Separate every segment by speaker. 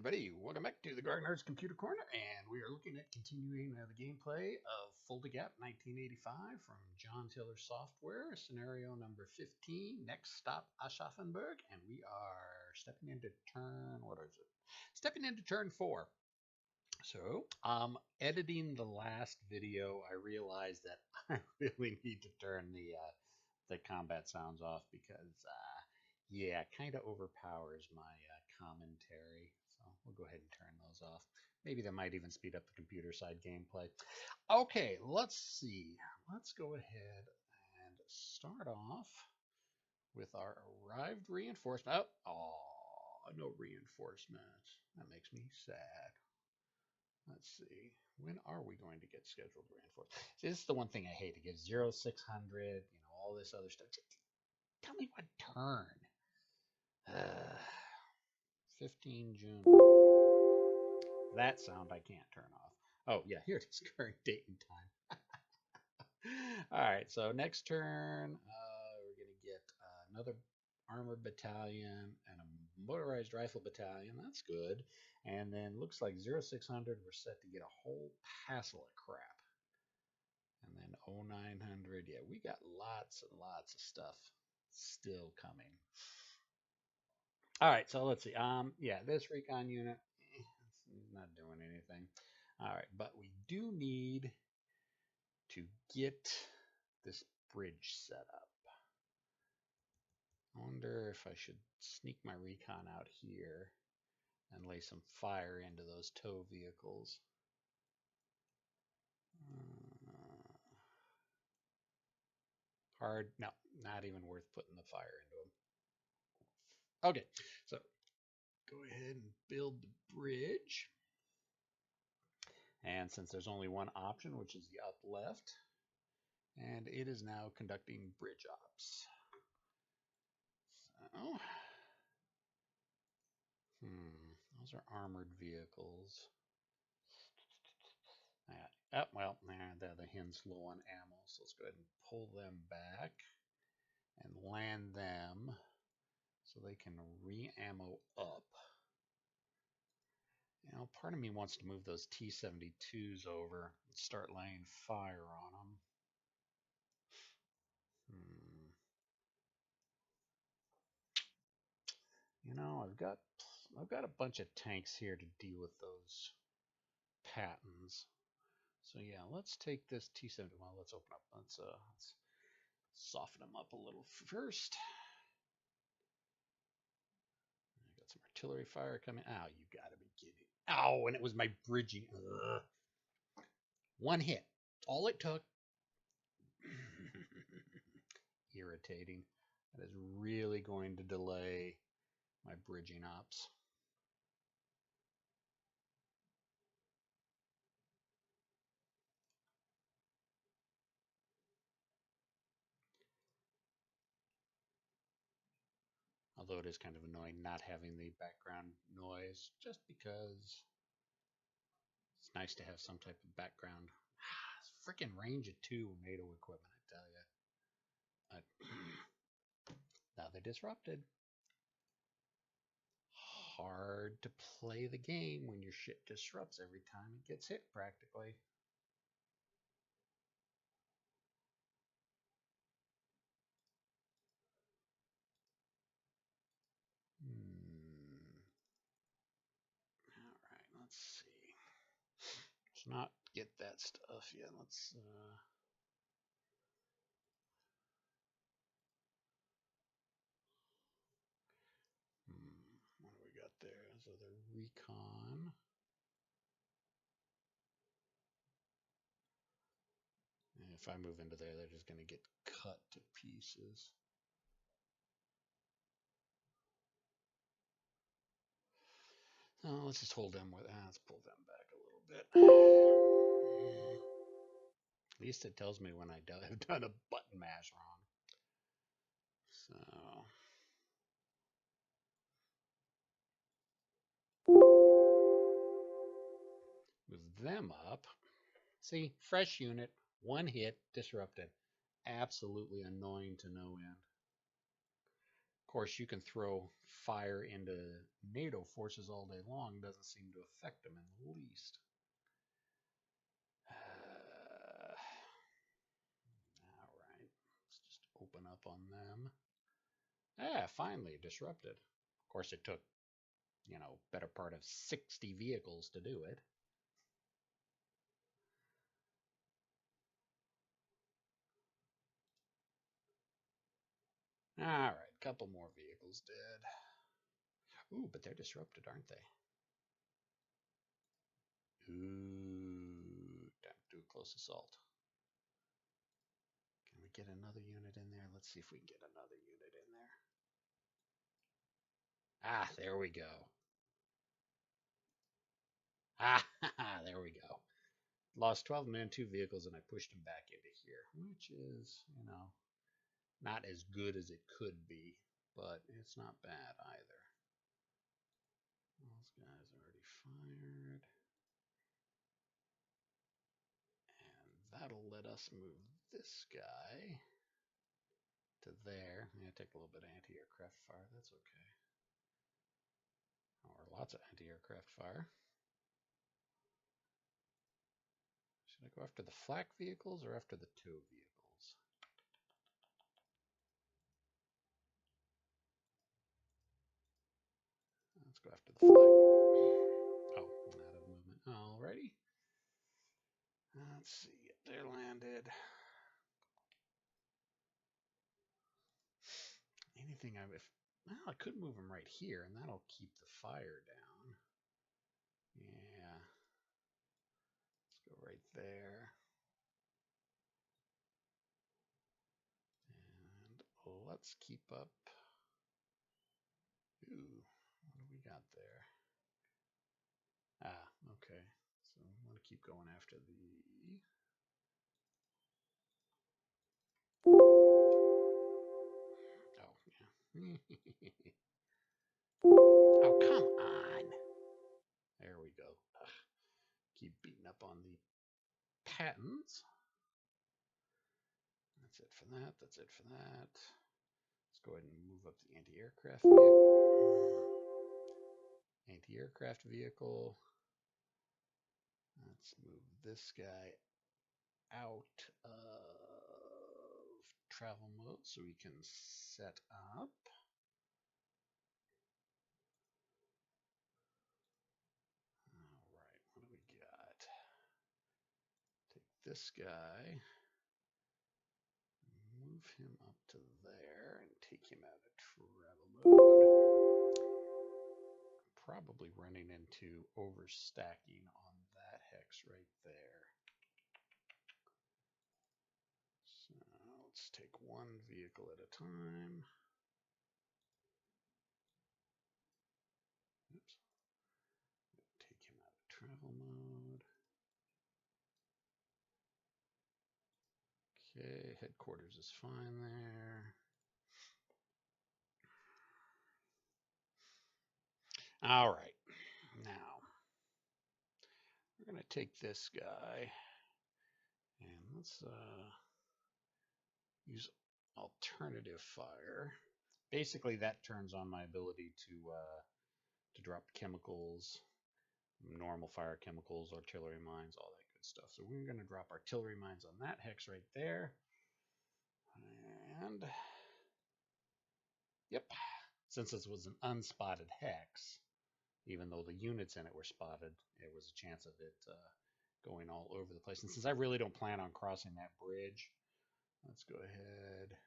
Speaker 1: everybody, welcome back to the Grognards Computer Corner, and we are looking at continuing the gameplay of Fulda Gap 1985 from John Tiller Software, scenario number 15, Next Stop Aschaffenburg, and we are stepping into turn, what is it? Stepping into turn 4. So, editing the last video, I realized that I really need to turn the combat sounds off because yeah, it kind of overpowers my commentary. So we'll go ahead and turn those off. Maybe that might even speed up the computer side gameplay. Okay, let's see. Let's go ahead and start off with our arrived reinforcement. Oh, no reinforcements. That makes me sad. Let's see. When are we going to get scheduled reinforcements? See, this is the one thing I hate. To get 0600, all this other stuff. Tell me what turn. 15 June. That sound I can't turn off. Oh, yeah, here it is, current date and time. All right, so next turn, we're going to get another armored battalion and a motorized rifle battalion. That's good. And then looks like 0600, we're set to get a whole passel of crap. And then 0900, yeah, we got lots and lots of stuff still coming. All right, so let's see. Yeah, this recon unit, it's not doing anything. All right, but we do need to get this bridge set up. I wonder if I should sneak my recon out here and lay some fire into those tow vehicles. Hard, no, not even worth putting the fire into them. Okay, so go ahead and build the bridge. And since there's only one option, which is the up left, and it is now conducting bridge ops. So, those are armored vehicles. Well, the Hin's low on ammo, so let's go ahead and pull them back and land them so they can re-ammo up. Part of me wants to move those T-72s over and start laying fire on them. I've got a bunch of tanks here to deal with those Pattons. So yeah, let's take this T-70. Well, let's open up. Let's soften them up a little first. I got some artillery fire coming. Oh, you gotta be kidding. Oh, and it was my bridging. Ugh. One hit. All it took. Irritating. That is really going to delay my bridging ops. Although it is kind of annoying not having the background noise, just because it's nice to have some type of background. It's freaking range of 2 NATO equipment, I tell you. Now they disrupted. Hard to play the game when your shit disrupts every time it gets hit, practically. All right, let's see. Let's not get that stuff yet. Let's what do we got there? So the recon. And if I move into there, they're just going to get cut to pieces. Oh, let's just hold them with. Let's pull them back a little bit. At least it tells me when I have done a button mash wrong. So move them up. See, fresh unit, one hit, disrupted. Absolutely annoying to no end. course, you can throw fire into NATO forces all day long. Doesn't seem to affect them in the least. All right. Let's just open up on them. Ah, finally disrupted. Of course, it took, better part of 60 vehicles to do it. All right, couple more vehicles dead. Ooh, but they're disrupted, aren't they? Ooh, time to do a close assault. Can we get another unit in there? Let's see if we can get another unit in there. Ah, there we go. Ah, there we go. Lost 12 men, 2 vehicles, and I pushed them back into here, which is, not as good as it could be, but it's not bad either. Those guys already fired. And that'll let us move this guy to there. I'm going to take a little bit of anti-aircraft fire. That's okay. Or lots of anti-aircraft fire. Should I go after the flak vehicles or after the tow vehicles? Let's go after the flak. Oh, I'm out of movement. Alrighty. Let's see. They're landed. Anything well, I could move them right here, and that'll keep the fire down. Yeah. Let's go right there. And let's keep up. Ooh, what do we got there? Ah, okay. So I want to keep going after the... Oh, yeah. Oh, come on. There we go. Ugh. Keep beating up on the patents. That's it for that. That's it for that. Let's go ahead and move up the anti-aircraft vehicle. Anti-aircraft vehicle. Let's move this guy out of travel mode so we can set up. All right, what do we got? Take this guy, move him up to there, and take him out of travel mode. I'm probably running into overstacking on that hex right there. So let's take one vehicle at a time. Oops. Take him out of travel mode. Okay, headquarters is fine there. All right, now we're going to take this guy and let's use alternative fire. Basically, that turns on my ability to drop chemicals, normal fire chemicals, artillery mines, all that good stuff. So we're going to drop artillery mines on that hex right there. And yep, since this was an unspotted hex, even though the units in it were spotted, there was a chance of it going all over the place. And since I really don't plan on crossing that bridge, let's go ahead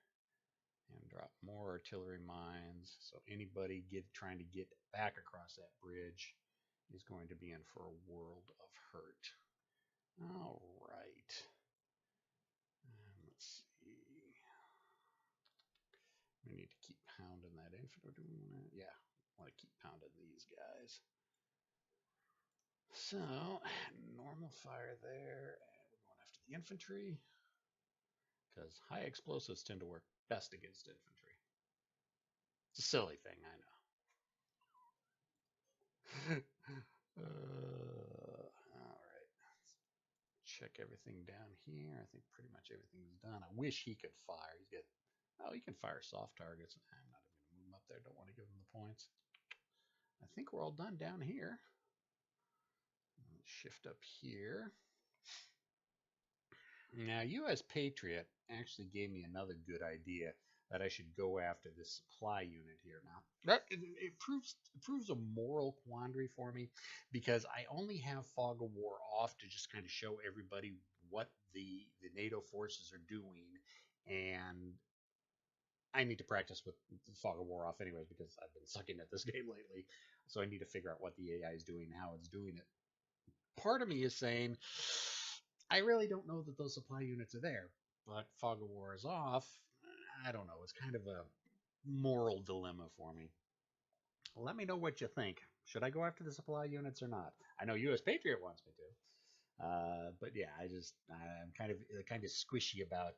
Speaker 1: and drop more artillery mines. So anybody trying to get back across that bridge is going to be in for a world of hurt. All right. Let's see. We need to keep pounding that infantry. Do we want to? Yeah, want to keep pounding these guys. So normal fire there, and we're going after the infantry because high explosives tend to work best against infantry. It's a silly thing, I know. All right. Check everything down here. I think pretty much everything's done. I wish he could fire. He can fire soft targets. I'm not even going to move him up there. Don't want to give them the points. I think we're all done down here. Let's shift up here. Now, U.S. Patriot actually gave me another good idea that I should go after this supply unit here. Now, it proves a moral quandary for me because I only have Fog of War off to just kind of show everybody what the NATO forces are doing, and I need to practice with Fog of War off anyways because I've been sucking at this game lately. So I need to figure out what the AI is doing and how it's doing it. Part of me is saying, I really don't know that those supply units are there, but Fog of War is off. I don't know. It's kind of a moral dilemma for me. Let me know what you think. Should I go after the supply units or not? I know U.S. Patriot wants me to, but yeah, I'm kind of squishy about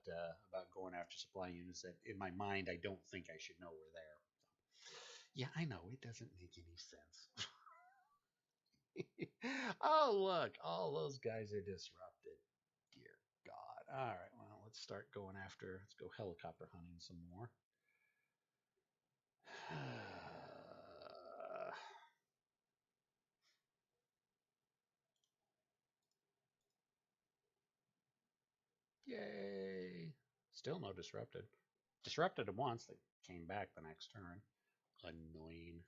Speaker 1: going after supply units that in my mind I don't think I should know were there. Yeah, I know it doesn't make any sense. Oh, look, all those guys are disrupted. Dear God. All right, well, let's start going after, let's go helicopter hunting some more. Yay. Still no disrupted. Disrupted them once, they came back the next turn. Annoying.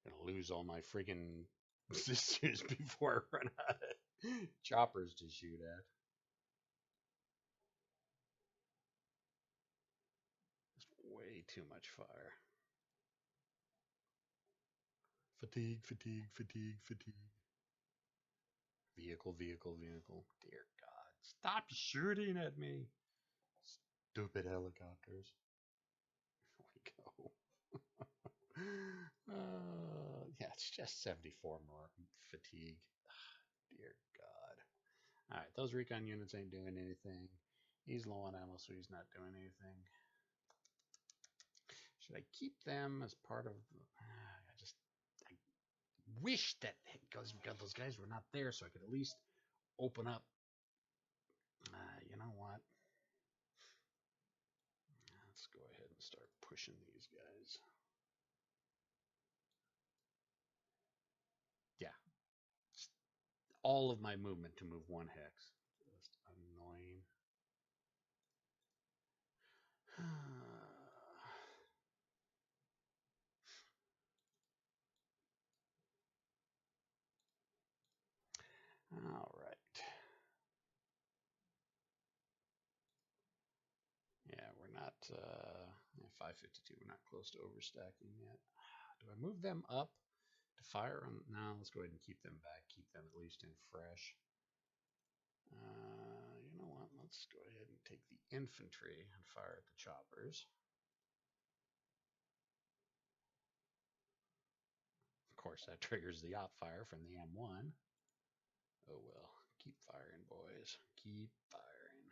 Speaker 1: Gonna lose all my friggin' sisters before I run out of choppers to shoot at. It's way too much fire. Fatigue, fatigue, fatigue, fatigue. Vehicle, vehicle, vehicle. Dear God. Stop shooting at me. Stupid helicopters. Here we go. Yeah, it's just 74 more fatigue. Dear God. All right, those recon units ain't doing anything. He's low on ammo, so he's not doing anything. Should I keep them as part of? I wish that because those guys were not there, so I could at least open up. You know what? Let's go ahead and start pushing these guys. Yeah, all of my movement to move one hex. Just annoying. All right. Yeah, we're not 552. We're not close to overstacking yet. Do I move them up to fire on? No, let's go ahead and keep them back. Keep them at least in fresh. You know what? Let's go ahead and take the infantry and fire at the choppers. Of course, that triggers the op fire from the M1. Oh well. Keep firing, boys. Keep firing.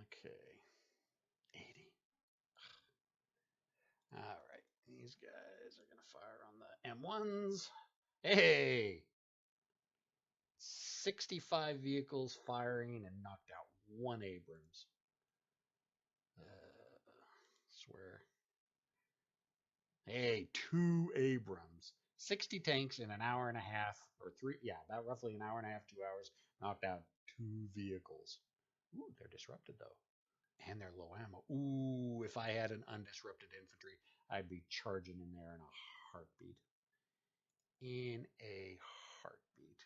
Speaker 1: Okay. 80. All right. These guys are going to fire on the M1s. Hey! 65 vehicles firing and knocked out one Abrams. Swear. Hey, 2 Abrams. 60 tanks in an hour and a half, or three, yeah, about roughly an hour and a half, 2 hours, knocked out 2 vehicles. Ooh, they're disrupted though. And they're low ammo. Ooh, if I had an undisrupted infantry, I'd be charging in there in a heartbeat. In a heartbeat.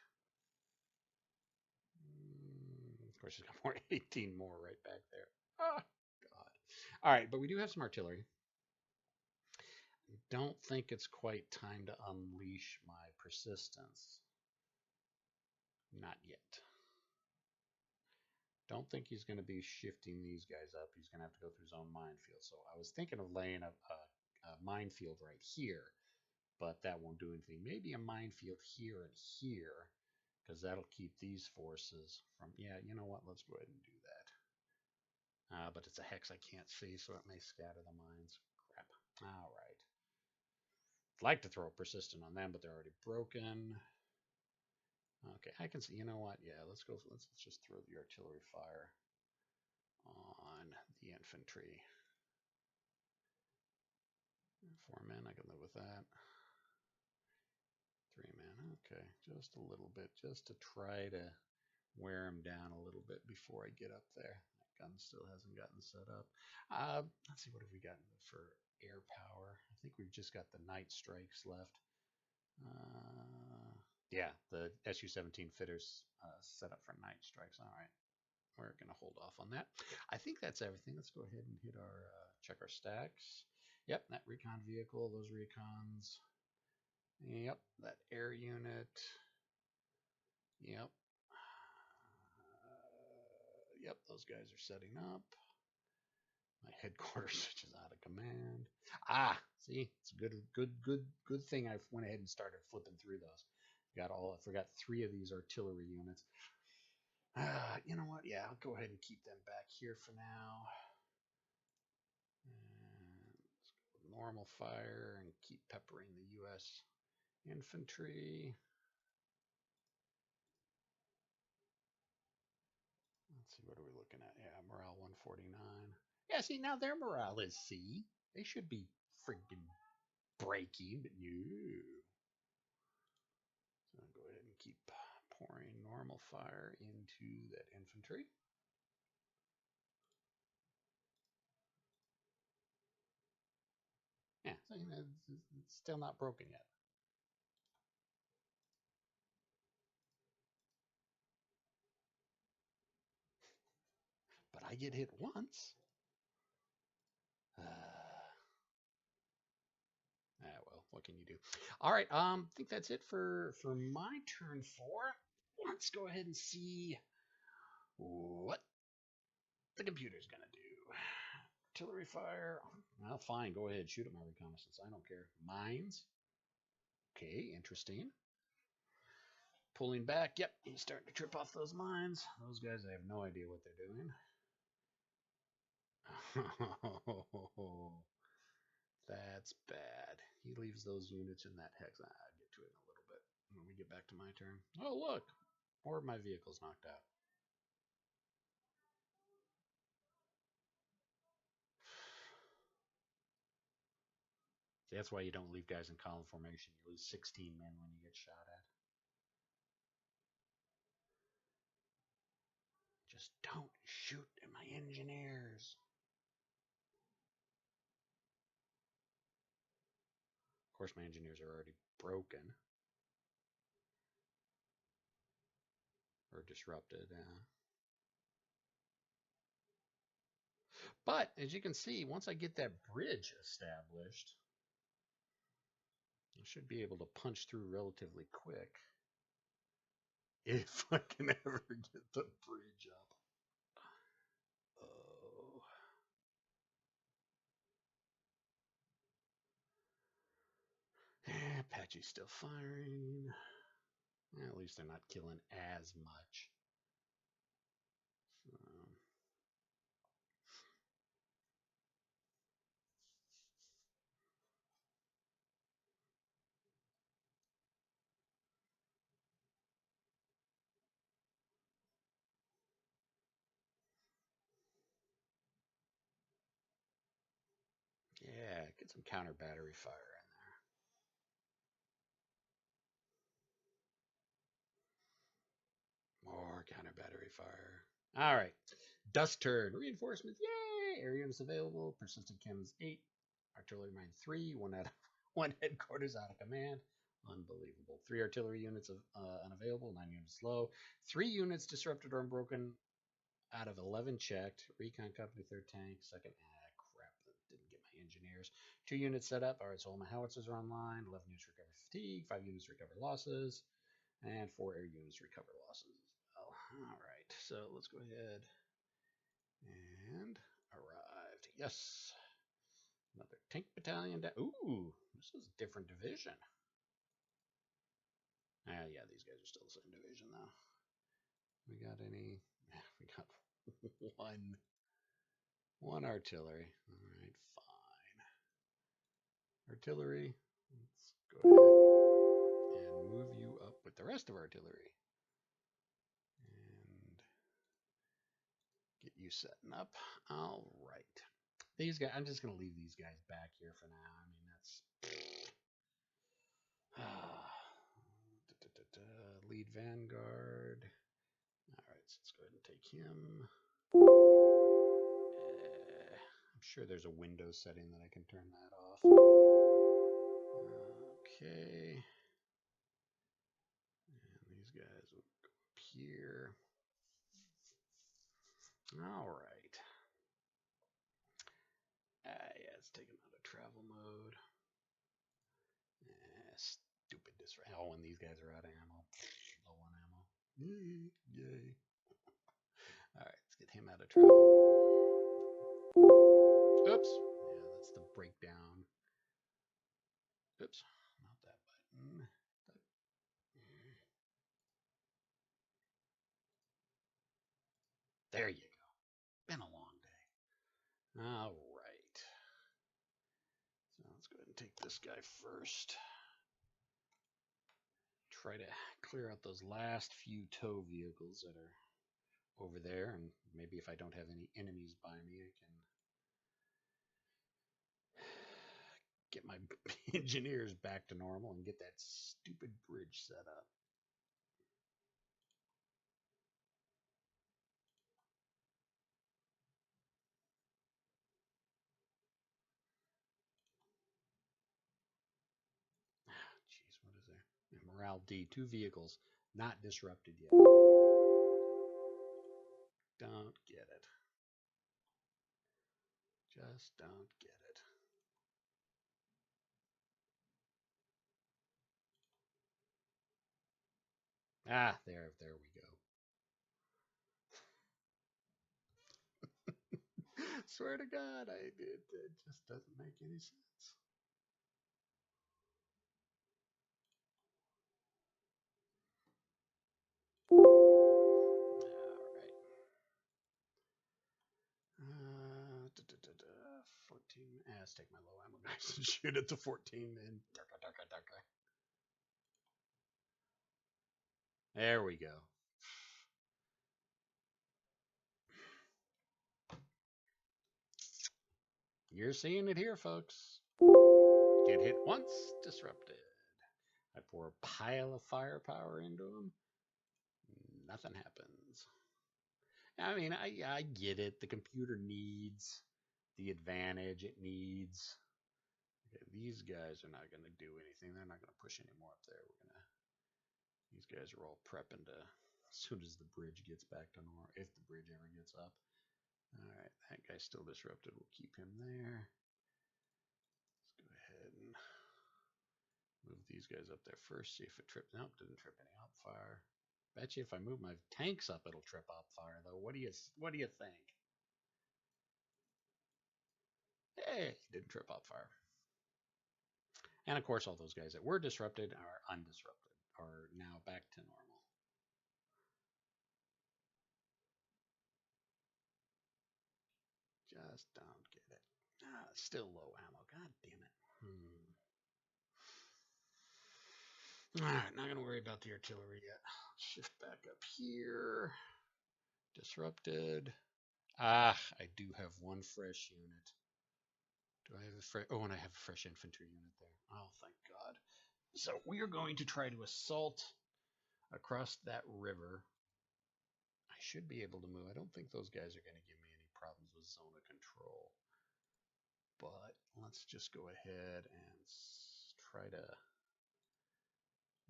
Speaker 1: Of course, he's got more 18 more right back there. Ah, God. All right, but we do have some artillery. Don't think it's quite time to unleash my persistence. Not yet. Don't think he's going to be shifting these guys up. He's going to have to go through his own minefield. So I was thinking of laying a minefield right here but that won't do anything. Maybe a minefield here and here, because that'll keep these forces from. Yeah, you know what? Let's go ahead and do that. But it's a hex I can't see, so it may scatter the mines. Crap. All right. I'd like to throw a persistent on them, but they're already broken. Okay, I can see. You know what? Yeah, let's go. Let's just throw the artillery fire on the infantry. 4 men, I can live with that. 3 men, okay, just a little bit, just to try to wear him down a little bit before I get up there. That gun still hasn't gotten set up. Let's see, what have we got for air power? I think we've just got the night strikes left. Yeah, the Su-17 fitters set up for night strikes. All right, we're going to hold off on that. I think that's everything. Let's go ahead and hit our check our stacks. Yep, that recon vehicle, those recons. Yep, that air unit. Yep. Yep, those guys are setting up. My headquarters which is out of command. Ah, see, it's a good thing I went ahead and started flipping through those. I forgot 3 of these artillery units. You know what? Yeah, I'll go ahead and keep them back here for now. And let's go with normal fire and keep peppering the U.S. infantry. Let's see, what are we looking at? Yeah, morale 149. Yeah, see, now their morale is C. They should be freaking breaking, but no. So I'll go ahead and keep pouring normal fire into that infantry. Yeah, so, you know, it's still not broken yet. But I get hit once. Well, what can you do? All right, I think that's it for my turn 4. Let's go ahead and see what the computer's gonna do. Artillery fire. Well, fine. Go ahead. Shoot at my reconnaissance. I don't care. Mines. Okay, interesting. Pulling back. Yep, he's starting to trip off those mines. Those guys, I have no idea what they're doing. That's bad. He leaves those units in that hex. I'll get to it in a little bit when we get back to my turn. Oh, look. More of my vehicles knocked out. See, that's why you don't leave guys in column formation. You lose 16 men when you get shot at. Just don't shoot at my engineers. Of course, my engineers are already broken or disrupted. But as you can see, once I get that bridge established, I should be able to punch through relatively quick if I can ever get the bridge up. Oh. Apache's still firing. At least they're not killing as much. Yeah, get some counter battery fire in there. More counter battery fire. All right. Dust turn. Reinforcements. Yay! Air units available. Persistent cannons 8. Artillery mine 3. One headquarters out of command. Unbelievable. 3 artillery units unavailable. 9 units low. 3 units disrupted or unbroken out of 11 checked. Recon company, 3rd tank. 2nd. Crap. That didn't get my engineers. 2 units set up. All right, so all my howitzers are online. 11 units recover fatigue. 5 units recover losses. And 4 air units recover losses as well. All right, so let's go ahead and arrived. Yes. Another tank battalion. Ooh, this is a different division. Yeah, these guys are still the same division though. We got any? We got one artillery. All right, fine. Artillery. Let's go ahead and move you up with the rest of artillery. And get you setting up. All right. These guys, I'm just going to leave these guys back here for now. I mean, that's lead vanguard. All right, so let's go ahead and take him. I'm sure there's a Windows setting that I can turn that off. Okay. And these guys will go up here. All right. Yeah, let's take them out of travel mode. Stupid disrespect. Oh, and these guys are out of ammo. Low on ammo. Yay. All right, let's get him out of travel. Oops. Yeah, that's the breakdown. Oops, not that button. There you go. Been a long day. All right. So let's go ahead and take this guy first. Try to clear out those last few tow vehicles that are over there, and maybe if I don't have any enemies by me, I can get my engineers back to normal and get that stupid bridge set up. Jeez, what is there? Morale D, 2 vehicles, not disrupted yet. Don't get it. Just don't get it. There we go. Swear to God, it just doesn't make any sense. All right. 14. Let's take my low ammo guys and shoot at the 14 men. There we go. You're seeing it here, folks. Get hit once, disrupted. I pour a pile of firepower into them. Nothing happens. I mean, I get it. The computer needs the advantage it needs. Okay, these guys are not going to do anything. They're not going to push any more up there. These guys are all prepping to, as soon as the bridge gets back to normal, if the bridge ever gets up. All right, that guy's still disrupted. We'll keep him there. Let's go ahead and move these guys up there first. See if it trips. Nope, didn't trip any op fire. Bet you if I move my tanks up, it'll trip op fire though. What do you think? Hey, didn't trip op fire. And of course, all those guys that were disrupted are undisrupted, are now back to normal. Just don't get it. Still low ammo. God damn it. Alright, not going to worry about the artillery yet. Shift back up here. Disrupted. I do have one fresh unit. Do I have a fresh? Oh, and I have a fresh infantry unit there. Oh, thank God. So we are going to try to assault across that river. I should be able to move. I don't think those guys are going to give me any problems with zone of control. But let's just go ahead and try to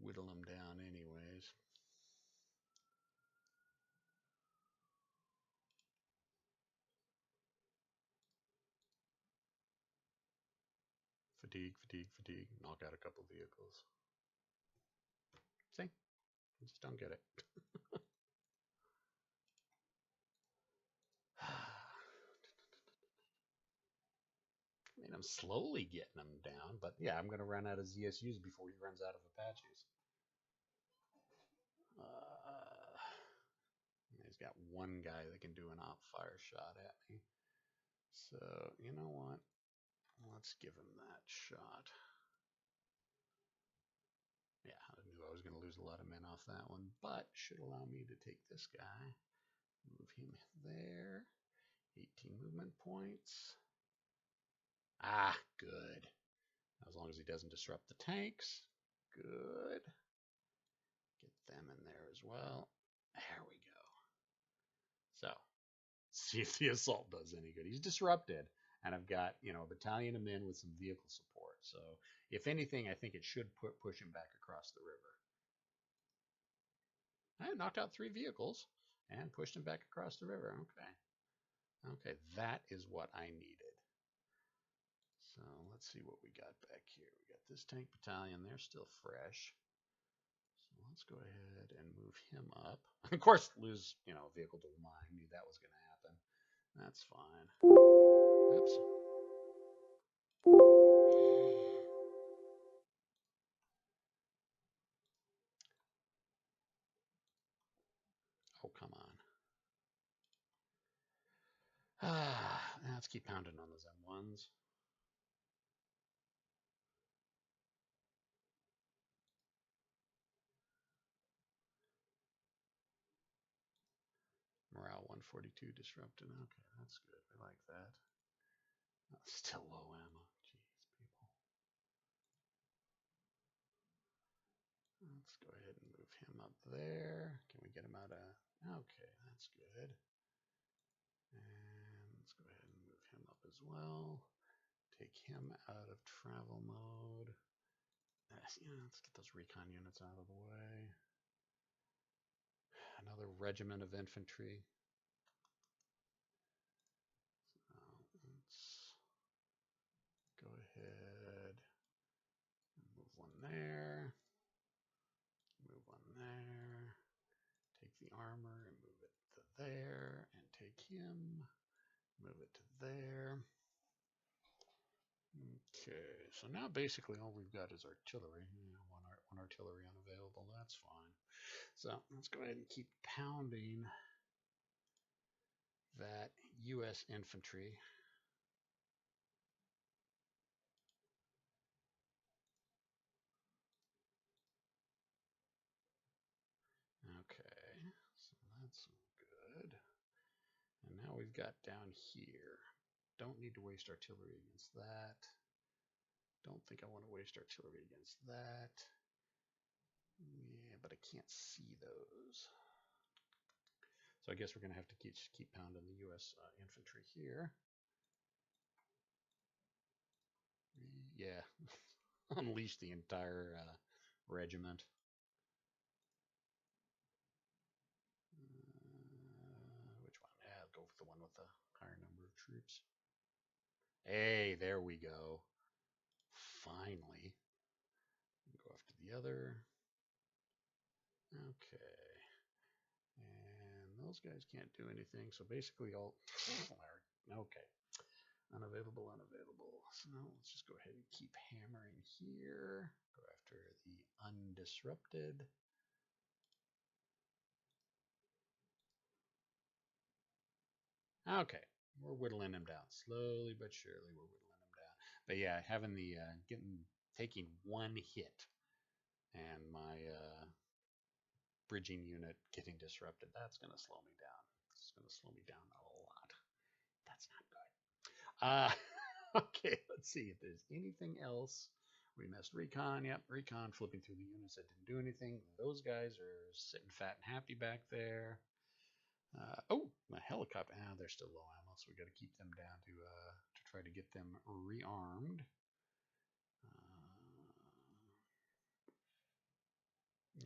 Speaker 1: whittle them down anyways. Fatigue, fatigue, fatigue. Knock out a couple vehicles. See? I just don't get it. mean, I'm slowly getting them down, but yeah, I'm going to run out of ZSUs before he runs out of Apaches. He's got one guy that can do an op fire shot at me. So, you know what? Let's give him that shot. Yeah, I knew I was going to lose a lot of men off that one, but should allow me to take this guy, move him there. 18 movement points. Ah, good. As long as he doesn't disrupt the tanks. Good. Get them in there as well. There we go. So, see if the assault does any good. He's disrupted, and I've got, a battalion of men with some vehicle support. So, if anything, I think it should push him back across the river. I knocked out 3 vehicles and pushed him back across the river. Okay. Okay, that is what I needed. So let's see what we got back here. We got this tank battalion. They're still fresh. So let's go ahead and move him up. Of course, lose, a vehicle to mine. Knew that was going to happen. That's fine. Oops. Oh, come on. Let's keep pounding on those M1s. Morale 142 disrupted. Okay, that's good. We like that. Still low ammo. Jeez, people. Let's go ahead and move him up there. Can we get him out of... Okay, that's good. And let's go ahead and move him up as well. Take him out of travel mode. Let's get those recon units out of the way. Another regiment of infantry. So let's go ahead and move one there. Move one there. Take the armor and move it to there. And take him. Move it to there. Okay, so now basically all we've got is artillery. One artillery unavailable, that's fine. So let's go ahead and keep pounding that U.S. infantry. Okay, so that's good. And now we've got down here. Don't need to waste artillery against that. Don't think I want to waste artillery against that. Yeah, but I can't see those. So I guess we're going to have to keep pounding the U.S. Infantry here. Yeah, unleash the entire regiment. Which one? Yeah, I'll go with the one with the higher number of troops. Hey, there we go. Finally. Go after the other. Okay. And those guys can't do anything. So basically all... Okay. Unavailable, unavailable. So let's just go ahead and keep hammering here. Go after the undisrupted. Okay, we're whittling him down slowly but surely. We're whittling him down. But yeah, having the taking one hit and my bridging unit getting disrupted, that's going to slow me down. It's going to slow me down a lot. That's not good. Okay, let's see if there's anything else. We missed recon. Yep, recon flipping through the units that didn't do anything. Those guys are sitting fat and happy back there. Oh, my helicopter. They're still low ammo, so we got to keep them down to try to get them rearmed.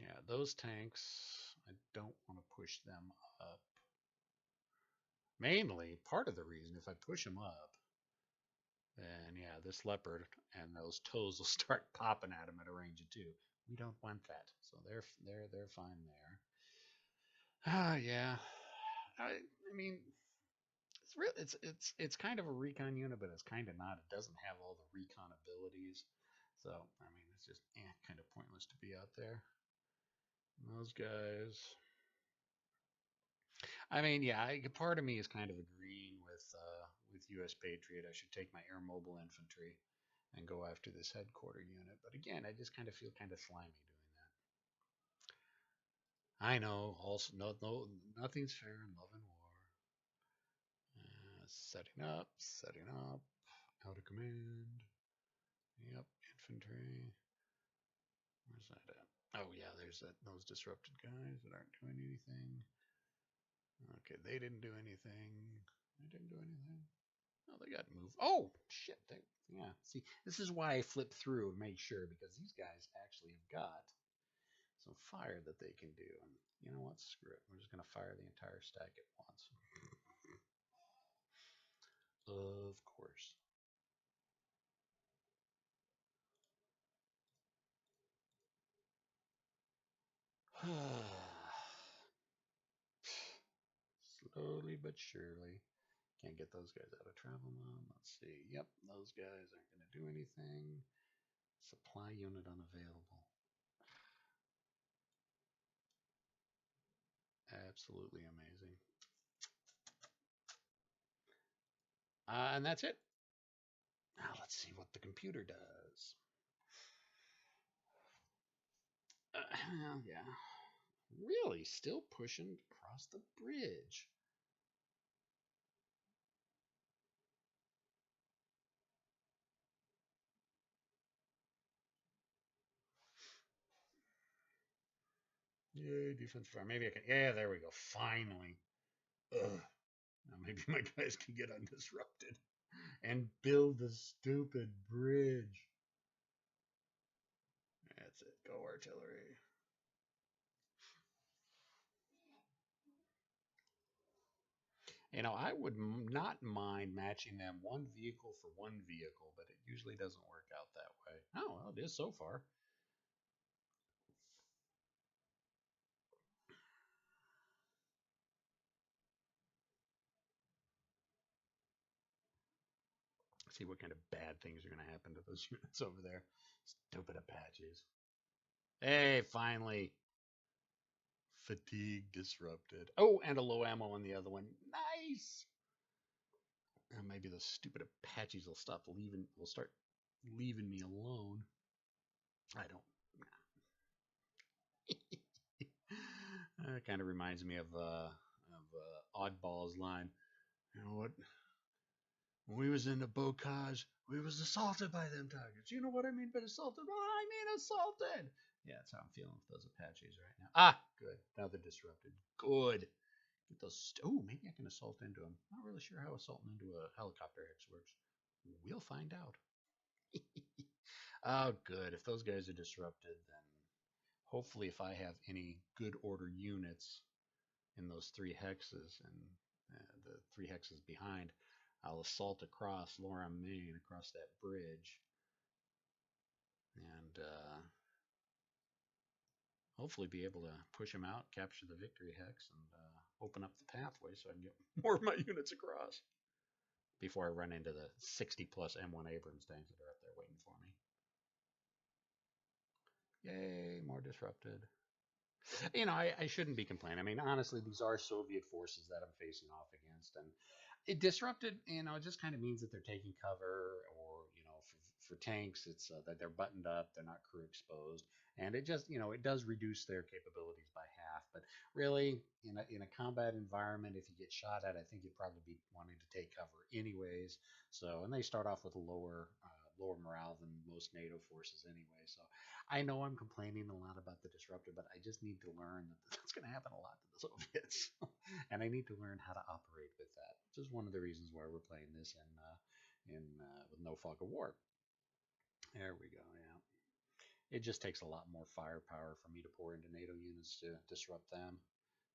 Speaker 1: Yeah, those tanks, I don't want to push them up. Mainly, part of the reason, if I push them up, then yeah, this leopard and those toes will start popping at them at a range of 2. We don't want that, so they're fine there. Yeah. I mean, it's It's kind of a recon unit, but it's kind of not. It doesn't have all the recon abilities. So I mean, it's just kind of pointless to be out there. And those guys. I mean, yeah, part of me is kind of agreeing with U.S. Patriot. I should take my air mobile infantry and go after this headquarter unit. But again, I just kind of feel kind of slimy doing that. I know. Also, nothing's fair in love and war. Setting up, out of command. Yep, infantry. Where's that at? Oh yeah, there's those disrupted guys that aren't doing anything. Okay, they didn't do anything. They didn't do anything. Oh, they got moved. Oh shit! Yeah. See, this is why I flip through and make sure because these guys actually have got some fire that they can do. And you know what? Screw it. We're just gonna fire the entire stack at once. Of course. Slowly but surely. Can't get those guys out of travel mode. Let's see. Yep, those guys aren't going to do anything. Supply unit unavailable. Absolutely amazing. And that's it. Now let's see what the computer does. Yeah. Really? Still pushing across the bridge. Yay, defense fire. Maybe I can. Yeah, there we go. Finally. Ugh. Now maybe my guys can get undisrupted and build the stupid bridge. That's it. Go artillery. You know, I would not mind matching them one vehicle for one vehicle, but it usually doesn't work out that way. Oh, well, it is so far. See what kind of bad things are going to happen to those units over there. Stupid Apaches. Hey, finally. Fatigue disrupted. Oh, and a low ammo on the other one. Nice. Maybe those stupid Apaches will stop leaving. Will start leaving me alone. I don't. That kind of reminds me of Oddball's line. You know what? When we was in the Bocage, we was assaulted by them targets. You know what I mean by assaulted? Well, I mean assaulted. Yeah, that's how I'm feeling with those Apaches right now. Ah, good. Now they're disrupted. Good. Get those. Oh, maybe I can assault into them. Not really sure how assaulting into a helicopter hex works. We'll find out. Oh, good. If those guys are disrupted, then hopefully, if I have any good order units in those three hexes and the three hexes behind, I'll assault across Lorem Main, across that bridge, and hopefully be able to push them out, capture the victory hex, and open up the pathway so I can get more of my units across before I run into the 60 plus M1 Abrams tanks that are up there waiting for me. Yay, more disrupted. You know, I shouldn't be complaining. I mean, honestly, these are Soviet forces that I'm facing off against, and it disrupted. You know, it just kind of means that they're taking cover, or you know, for tanks, it's that they're buttoned up, they're not crew exposed, and it just it does reduce their capabilities by half. But really, in a combat environment, if you get shot at, I think you'd probably be wanting to take cover anyways. So, and they start off with a lower morale than most NATO forces anyway. So I know I'm complaining a lot about the disruptor, but I just need to learn that that's going to happen a lot to the Soviets, and I need to learn how to operate with that. Which is one of the reasons why we're playing this in with no fog of war. There we go. Yeah, it just takes a lot more firepower for me to pour into NATO units to disrupt them.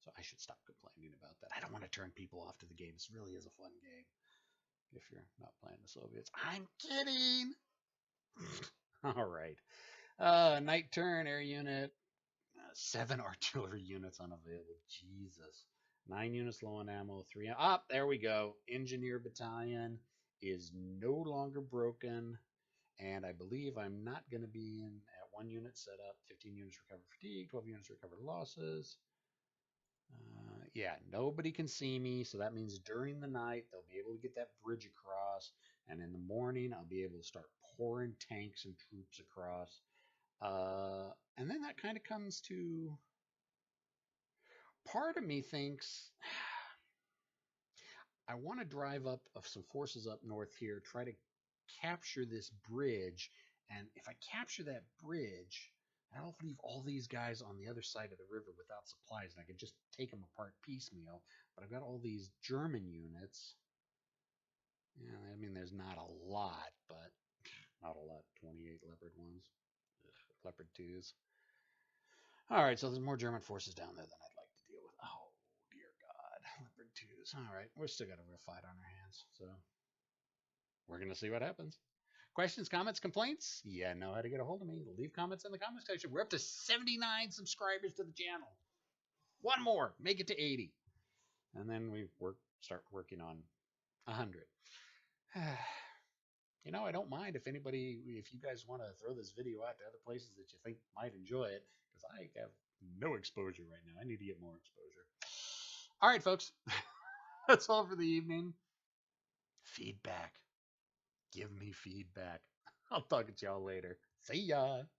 Speaker 1: So I should stop complaining about that. I don't want to turn people off to the game. This really is a fun game if you're not playing the Soviets. I'm kidding. All right. Night turn air unit. 7 artillery units unavailable. Jesus. 9 units low on ammo. 3. Ah, there we go. Engineer Battalion is no longer broken. And I believe I'm not going to be in at 1 unit set up. 15 units recover fatigue. 12 units recover losses. Yeah, nobody can see me, so that means during the night they'll be able to get that bridge across, and in the morning I'll be able to start pouring tanks and troops across. And then that kind of comes to part of me thinks I want to drive up of some forces up north here, try to capture this bridge, and if I capture that bridge, I'll leave all these guys on the other side of the river without supplies, and I can just take them apart piecemeal. But I've got all these German units. Yeah, I mean, there's not a lot, but not a lot. 28 Leopard 1s. Ugh, Leopard 2s. All right, so there's more German forces down there than I'd like to deal with. Oh, dear God. Leopard 2s. All right, we're still got a real fight on our hands, so we're going to see what happens. Questions, comments, complaints? Yeah, know how to get a hold of me. Leave comments in the comment section. We're up to 79 subscribers to the channel. One more, make it to 80. And then we start working on 100. You know, I don't mind if you guys want to throw this video out to other places that you think might enjoy it, because I have no exposure right now. I need to get more exposure. All right, folks. That's all for the evening. Feedback. Give me feedback. I'll talk to y'all later. See ya.